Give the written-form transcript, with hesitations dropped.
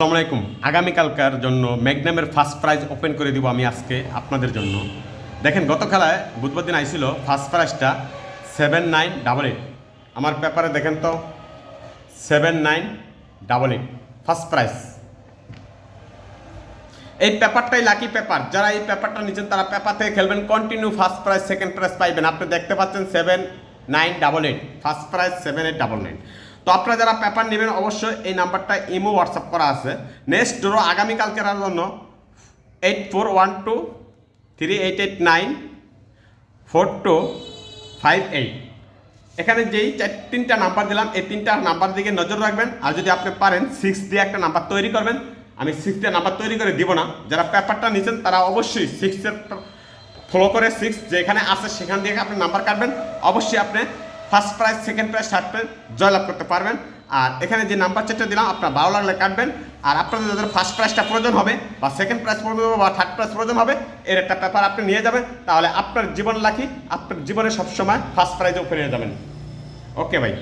আসসালামু আলাইকুম। আগামীকালকার জন্য ম্যাগনামের ফার্স্ট প্রাইজ ওপেন করে দিব আমি আজকে আপনাদের জন্য। দেখেন গত খেলায় বুধবার দিন আইছিল ফার্স্ট প্রাইজটা 7988। আমার পেপারে দেখেন তো 7988 ফার্স্ট প্রাইজ। এই পেপারটাই লাকি পেপার। যারা এই পেপারটা নিচ্ছেন তারা পেপার থেকে খেলবেন, continue first prize second prize পাইবেন। আপনি দেখতে পাচ্ছেন 7988 ফার্স্ট প্রাইজ 7899। তো আপনারা যারা পেপার নেবেন অবশ্যই এই নাম্বারটা ইমো হোয়াটসঅ্যাপ করা আছে। নেক্সট ড্র আগামীকালকের জন্য 841238894258। এখানে যেই তিনটা নাম্বার দিলাম এই তিনটা নাম্বার দিকে নজর রাখবেন। আর যদি আপনি পারেন 6 দিয়ে একটা নাম্বার তৈরি করবেন। আমি 6 দিয়ে নাম্বার তৈরি করে দিব না। যারা পেপারটা নিচ্ছেন তারা অবশ্যই 6-এর ফলো করে 6 যেখানে আছে সেখান থেকে আপনি নাম্বার কাটবেন। অবশ্যই আপনি first prize second prize third prize জয়লাভ করতে পারবেন। আর এখানে যে নাম্বার চারটা দিলাম আপনার ভালো লাগলে কাটবেন। আর আপনাদের যাদের ফার্স্ট প্রাইজটা প্রয়োজন হবে বা সেকেন্ড প্রাইজ প্রয়োজন হবে বা থার্ড প্রাইজ প্রয়োজন হবে এর একটা পেপার আপনি নিয়ে যাবেন। তাহলে আপনার জীবন লাকি, আপনার জীবনে সবসময় ফার্স্ট প্রাইজও পেয়ে যাবেন। ওকে ভাই।